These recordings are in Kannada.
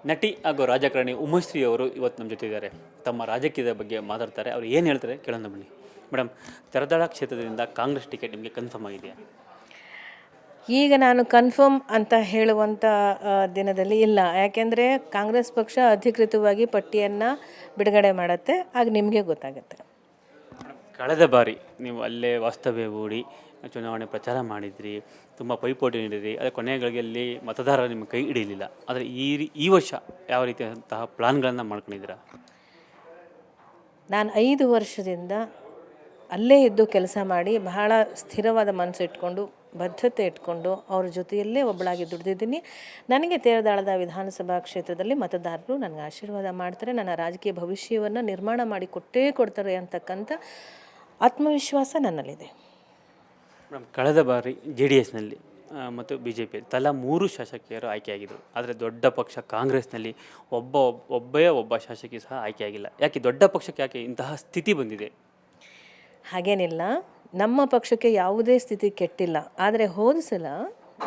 ನಟಿ ಹಾಗೂ ರಾಜಕಾರಣಿ ಉಮಾಶ್ರೀ ಅವರು ಇವತ್ತು ನಮ್ಮ ಜೊತೆ ಇದ್ದಾರೆ. ತಮ್ಮ ರಾಜಕೀಯದ ಬಗ್ಗೆ ಮಾತಾಡ್ತಾರೆ. ಅವ್ರು ಏನು ಹೇಳ್ತಾರೆ ಕೇಳೋಣ ಬನ್ನಿ. ಮೇಡಮ್, ತೆರದಾಳ ಕ್ಷೇತ್ರದಿಂದ ಕಾಂಗ್ರೆಸ್ ಟಿಕೆಟ್ ನಿಮಗೆ ಕನ್ಫರ್ಮ್ ಆಗಿದೆಯಾ? ಈಗ ನಾನು ಕನ್ಫರ್ಮ್ ಅಂತ ಹೇಳುವಂಥ ದಿನದಲ್ಲಿ ಇಲ್ಲ. ಯಾಕೆಂದರೆ ಕಾಂಗ್ರೆಸ್ ಪಕ್ಷ ಅಧಿಕೃತವಾಗಿ ಪಟ್ಟಿಯನ್ನು ಬಿಡುಗಡೆ ಮಾಡುತ್ತೆ, ಆಗ ನಿಮಗೆ ಗೊತ್ತಾಗುತ್ತೆ. ಕಳೆದ ಬಾರಿ ನೀವು ಅಲ್ಲೇ ವಾಸ್ತವ್ಯ ಹೂಡಿ ಚುನಾವಣೆ ಪ್ರಚಾರ ಮಾಡಿದ್ರಿ, ತುಂಬ ಪೈಪೋಟಿ ನೀಡಿದ್ರಿ. ಆದರೆ ಕೊನೆಗಳಲ್ಲಿ ಮತದಾರರು ನಿಮ್ಮ ಕೈ ಹಿಡಿಯಲಿಲ್ಲ. ಆದರೆ ಈ ವರ್ಷ ಯಾವ ರೀತಿಯಾದಂತಹ ಪ್ಲಾನ್ಗಳನ್ನು ಮಾಡ್ಕೊಂಡಿದ್ದೀರಾ? ನಾನು 5 ವರ್ಷದಿಂದ ಅಲ್ಲೇ ಇದ್ದು ಕೆಲಸ ಮಾಡಿ ಬಹಳ ಸ್ಥಿರವಾದ ಮನಸ್ಸು ಇಟ್ಕೊಂಡು ಬದ್ಧತೆ ಇಟ್ಕೊಂಡು ಅವ್ರ ಜೊತೆಯಲ್ಲೇ ಒಬ್ಬಳಾಗಿ ದುಡಿದಿದ್ದೀನಿ. ನನಗೆ ತೇರದಾಳದ ವಿಧಾನಸಭಾ ಕ್ಷೇತ್ರದಲ್ಲಿ ಮತದಾರರು ನನಗೆ ಆಶೀರ್ವಾದ ಮಾಡ್ತಾರೆ, ನನ್ನ ರಾಜಕೀಯ ಭವಿಷ್ಯವನ್ನು ನಿರ್ಮಾಣ ಮಾಡಿ ಕೊಡ್ತಾರೆ ಅಂತಕ್ಕಂಥ ಆತ್ಮವಿಶ್ವಾಸ ನನ್ನಲ್ಲಿದೆ. ಮೇಡಮ್, ಕಳೆದ ಬಾರಿ JDSನಲ್ಲಿ ಮತ್ತು BJP ತಲಾ 3 ಶಾಸಕಿಯರು ಆಯ್ಕೆಯಾಗಿದ್ದರು. ಆದರೆ ದೊಡ್ಡ ಪಕ್ಷ ಕಾಂಗ್ರೆಸ್ನಲ್ಲಿ ಒಬ್ಬ ಶಾಸಕಿ ಸಹ ಆಯ್ಕೆಯಾಗಿಲ್ಲ. ಯಾಕೆ ದೊಡ್ಡ ಪಕ್ಷಕ್ಕೆ ಯಾಕೆ ಇಂತಹ ಸ್ಥಿತಿ ಬಂದಿದೆ? ಹಾಗೇನಿಲ್ಲ, ನಮ್ಮ ಪಕ್ಷಕ್ಕೆ ಯಾವುದೇ ಸ್ಥಿತಿ ಕೆಟ್ಟಿಲ್ಲ. ಆದರೆ ಹೋದ ಸಲ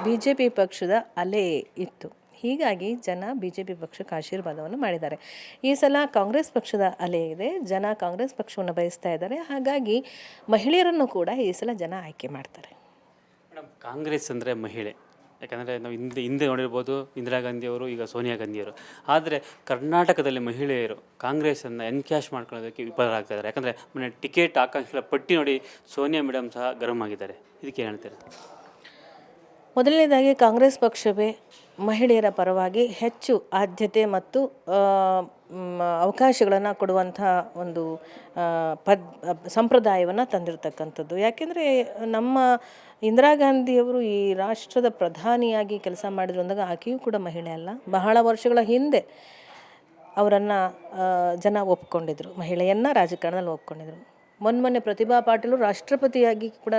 BJP ಪಕ್ಷದ ಅಲೆ ಇತ್ತು, ಹೀಗಾಗಿ ಜನ BJP ಪಕ್ಷಕ್ಕೆ ಆಶೀರ್ವಾದವನ್ನು ಮಾಡಿದ್ದಾರೆ. ಈ ಸಲ ಕಾಂಗ್ರೆಸ್ ಪಕ್ಷದ ಅಲೆ ಇದೆ, ಜನ ಕಾಂಗ್ರೆಸ್ ಪಕ್ಷವನ್ನು ಬಯಸ್ತಾ ಇದ್ದಾರೆ. ಹಾಗಾಗಿ ಮಹಿಳೆಯರನ್ನು ಕೂಡ ಈ ಸಲ ಜನ ಆಯ್ಕೆ ಮಾಡ್ತಾರೆ. ಮೇಡಮ್, ಕಾಂಗ್ರೆಸ್ ಅಂದರೆ ಮಹಿಳೆ, ಯಾಕಂದರೆ ನಾವು ಹಿಂದೆ ನೋಡಿರ್ಬೋದು ಇಂದಿರಾ ಗಾಂಧಿಯವರು, ಈಗ ಸೋನಿಯಾ ಗಾಂಧಿಯವರು. ಆದರೆ ಕರ್ನಾಟಕದಲ್ಲಿ ಮಹಿಳೆಯರು ಕಾಂಗ್ರೆಸ್ಸನ್ನು ಎನ್ಕ್ಯಾಶ್ ಮಾಡ್ಕೊಳ್ಳೋದಕ್ಕೆ ವಿಫಲರಾಗ್ತಾ ಇದ್ದಾರೆ. ಯಾಕಂದರೆ ಮೊನ್ನೆ ಟಿಕೆಟ್ ಆಕಾಂಕ್ಷಿಗಳ ಪಟ್ಟಿ ನೋಡಿ ಸೋನಿಯಾ ಮೇಡಮ್ ಸಹ ಗರಂ ಆಗಿದ್ದಾರೆ. ಇದಕ್ಕೆ ಏನು ಹೇಳ್ತಾರೆ? ಮೊದಲನೇದಾಗಿ ಕಾಂಗ್ರೆಸ್ ಪಕ್ಷವೇ ಮಹಿಳೆಯರ ಪರವಾಗಿ ಹೆಚ್ಚು ಆದ್ಯತೆ ಮತ್ತು ಅವಕಾಶಗಳನ್ನು ಕೊಡುವಂಥ ಒಂದು ಸಂಪ್ರದಾಯವನ್ನು ತಂದಿರತಕ್ಕಂಥದ್ದು. ಯಾಕೆಂದರೆ ನಮ್ಮ ಇಂದಿರಾ ಗಾಂಧಿಯವರು ಈ ರಾಷ್ಟ್ರದ ಪ್ರಧಾನಿಯಾಗಿ ಕೆಲಸ ಮಾಡಿದ್ರು ಅಂದಾಗ ಆಕೆಯೂ ಕೂಡ ಮಹಿಳೆ ಅಲ್ಲ. ಬಹಳ ವರ್ಷಗಳ ಹಿಂದೆ ಅವರನ್ನು ಜನ ಒಪ್ಕೊಂಡಿದ್ರು, ಮಹಿಳೆಯನ್ನು ರಾಜಕಾರಣದಲ್ಲಿ ಒಪ್ಕೊಂಡಿದ್ರು. ಮೊನ್ನೆ ಪ್ರತಿಭಾ ಪಾಟೀಲು ರಾಷ್ಟ್ರಪತಿಯಾಗಿ ಕೂಡ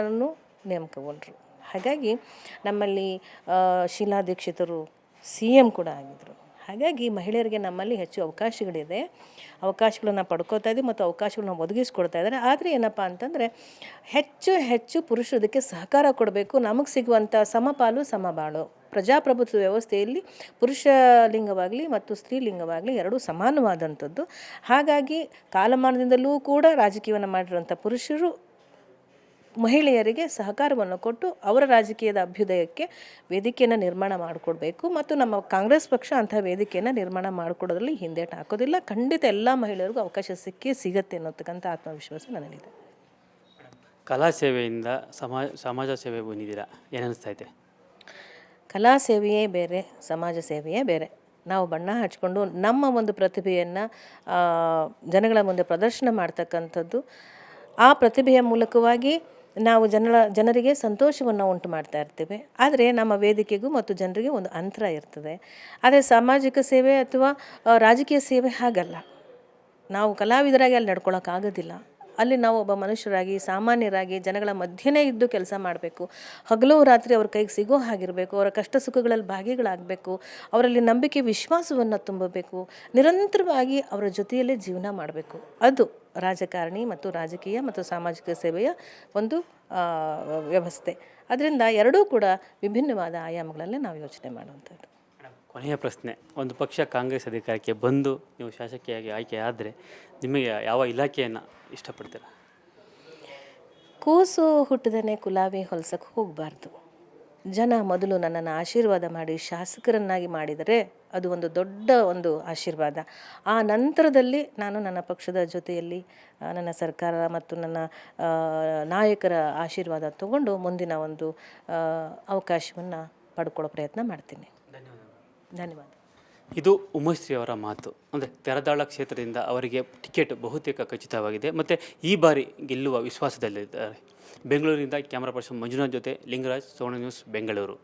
ನೇಮಕಗೊಂಡರು. ಹಾಗಾಗಿ ನಮ್ಮಲ್ಲಿ ಶೀಲಾ ದೀಕ್ಷಿತರು CM ಕೂಡ ಆಗಿದ್ದರು. ಹಾಗಾಗಿ ಮಹಿಳೆಯರಿಗೆ ನಮ್ಮಲ್ಲಿ ಹೆಚ್ಚು ಅವಕಾಶಗಳಿದೆ, ಅವಕಾಶಗಳನ್ನು ಪಡ್ಕೋತಾ ಇದ್ದೀವಿ ಮತ್ತು ಅವಕಾಶಗಳನ್ನ ಒದಗಿಸ್ಕೊಡ್ತಾ ಇದ್ದಾರೆ. ಆದರೆ ಏನಪ್ಪ ಅಂತಂದರೆ ಹೆಚ್ಚು ಪುರುಷರದಕ್ಕೆ ಸಹಕಾರ ಕೊಡಬೇಕು. ನಮಗೆ ಸಿಗುವಂಥ ಸಮಪಾಲು ಸಮಬಾಳು ಪ್ರಜಾಪ್ರಭುತ್ವ ವ್ಯವಸ್ಥೆಯಲ್ಲಿ ಪುರುಷ ಲಿಂಗವಾಗಲಿ ಮತ್ತು ಸ್ತ್ರೀಲಿಂಗವಾಗಲಿ ಎರಡೂ ಸಮಾನವಾದಂಥದ್ದು. ಹಾಗಾಗಿ ಕಾಲಮಾನದಿಂದಲೂ ಕೂಡ ರಾಜಕೀಯವನ್ನು ಮಾಡಿರುವಂಥ ಪುರುಷರು ಮಹಿಳೆಯರಿಗೆ ಸಹಕಾರವನ್ನು ಕೊಟ್ಟು ಅವರ ರಾಜಕೀಯದ ಅಭ್ಯುದಯಕ್ಕೆ ವೇದಿಕೆಯನ್ನು ನಿರ್ಮಾಣ ಮಾಡಿಕೊಡ್ಬೇಕು. ಮತ್ತು ನಮ್ಮ ಕಾಂಗ್ರೆಸ್ ಪಕ್ಷ ಅಂಥ ವೇದಿಕೆಯನ್ನು ನಿರ್ಮಾಣ ಮಾಡಿಕೊಡೋದ್ರಲ್ಲಿ ಹಿಂದೇಟು ಹಾಕೋದಿಲ್ಲ. ಖಂಡಿತ ಎಲ್ಲ ಮಹಿಳೆಯರಿಗೂ ಅವಕಾಶ ಸಿಗತ್ತೆ ಅನ್ನೋತಕ್ಕಂಥ ಆತ್ಮವಿಶ್ವಾಸ ನನ್ನಲ್ಲಿದೆ. ಕಲಾ ಸೇವೆಯಿಂದ ಸಮಾಜ ಸೇವೆ ಬಂದಿದ್ದೀರಾ, ಏನನ್ನಿಸ್ತಾ ಇದೆ? ಕಲಾ ಸೇವೆಯೇ ಬೇರೆ, ಸಮಾಜ ಸೇವೆಯೇ ಬೇರೆ. ನಾವು ಬಣ್ಣ ಹಚ್ಕೊಂಡು ನಮ್ಮ ಒಂದು ಪ್ರತಿಭೆಯನ್ನು ಜನಗಳ ಮುಂದೆ ಪ್ರದರ್ಶನ ಮಾಡ್ತಕ್ಕಂಥದ್ದು, ಆ ಪ್ರತಿಭೆಯ ಮೂಲಕವಾಗಿ ನಾವು ಜನರಿಗೆ ಸಂತೋಷವನ್ನು ಉಂಟು ಮಾಡ್ತಾ ಇರ್ತೀವಿ. ಆದರೆ ನಮ್ಮ ವೇದಿಕೆಗೂ ಮತ್ತು ಜನರಿಗೆ ಒಂದು ಅಂತರ ಇರ್ತದೆ. ಆದರೆ ಸಾಮಾಜಿಕ ಸೇವೆ ಅಥವಾ ರಾಜಕೀಯ ಸೇವೆ ಹಾಗಲ್ಲ. ನಾವು ಕಲಾವಿದರಾಗಿ ಅಲ್ಲಿ ನಡ್ಕೊಳ್ಳೋಕ್ಕಾಗೋದಿಲ್ಲ. ಅಲ್ಲಿ ನಾವು ಒಬ್ಬ ಮನುಷ್ಯರಾಗಿ ಸಾಮಾನ್ಯರಾಗಿ ಜನಗಳ ಮಧ್ಯೆನೇ ಇದ್ದು ಕೆಲಸ ಮಾಡಬೇಕು. ಹಗಲು ರಾತ್ರಿ ಅವ್ರ ಕೈಗೆ ಸಿಗೋ ಹಾಗಿರಬೇಕು, ಅವರ ಕಷ್ಟ ಸುಖಗಳಲ್ಲಿ ಭಾಗಿಗಳಾಗಬೇಕು, ಅವರಲ್ಲಿ ನಂಬಿಕೆ ವಿಶ್ವಾಸವನ್ನು ತುಂಬಬೇಕು, ನಿರಂತರವಾಗಿ ಅವರ ಜೊತೆಯಲ್ಲೇ ಜೀವನ ಮಾಡಬೇಕು. ಅದು ರಾಜಕಾರಣಿ ಮತ್ತು ರಾಜಕೀಯ ಮತ್ತು ಸಾಮಾಜಿಕ ಸೇವೆಯ ಒಂದು ವ್ಯವಸ್ಥೆ. ಅದರಿಂದ ಎರಡೂ ಕೂಡ ವಿಭಿನ್ನವಾದ ಆಯಾಮಗಳಲ್ಲೇ ನಾವು ಯೋಚನೆ ಮಾಡುವಂಥದ್ದು. ಕೊನೆಯ ಪ್ರಶ್ನೆ, ಒಂದು ಪಕ್ಷ ಕಾಂಗ್ರೆಸ್ ಅಧಿಕಾರಕ್ಕೆ ಬಂದು ನೀವು ಶಾಸಕಿಯಾಗಿ ಆಯ್ಕೆ ಆದರೆ ನಿಮಗೆ ಯಾವ ಇಲಾಖೆಯನ್ನು ಇಷ್ಟಪಡ್ತೀರಾ? ಕೂಸು ಹುಟ್ಟಿದನೇ ಕುಲಾವಿ ಹೊಲ್ಸಕ್ಕೆ ಹೋಗಬಾರ್ದು. ಜನ ಮೊದಲು ನನ್ನನ್ನು ಆಶೀರ್ವಾದ ಮಾಡಿ ಶಾಸಕರನ್ನಾಗಿ ಮಾಡಿದರೆ ಅದು ಒಂದು ದೊಡ್ಡ ಒಂದು ಆಶೀರ್ವಾದ. ಆ ನಂತರದಲ್ಲಿ ನಾನು ನನ್ನ ಪಕ್ಷದ ಜೊತೆಯಲ್ಲಿ ನನ್ನ ಸರ್ಕಾರ ಮತ್ತು ನನ್ನ ನಾಯಕರ ಆಶೀರ್ವಾದ ತಗೊಂಡು ಮುಂದಿನ ಒಂದು ಅವಕಾಶವನ್ನು ಪಡ್ಕೊಳ್ಳೋ ಪ್ರಯತ್ನ ಮಾಡ್ತೀನಿ. ಧನ್ಯವಾದ. ಇದು ಉಮಾಶ್ರೀ ಅವರ ಮಾತು. ಅಂದರೆ ತೆರದಾಳ ಕ್ಷೇತ್ರದಿಂದ ಅವರಿಗೆ ಟಿಕೆಟ್ ಬಹುತೇಕ ಖಚಿತವಾಗಿದೆ ಮತ್ತು ಈ ಬಾರಿ ಗೆಲ್ಲುವ ವಿಶ್ವಾಸದಲ್ಲಿದ್ದಾರೆ. ಬೆಂಗಳೂರಿನಿಂದ ಕ್ಯಾಮರಾ ಪರ್ಸನ್ ಮಂಜುನಾಥ್ ಜೊತೆ ಲಿಂಗರಾಜ್, ಸೋಣ ನ್ಯೂಸ್, ಬೆಂಗಳೂರು.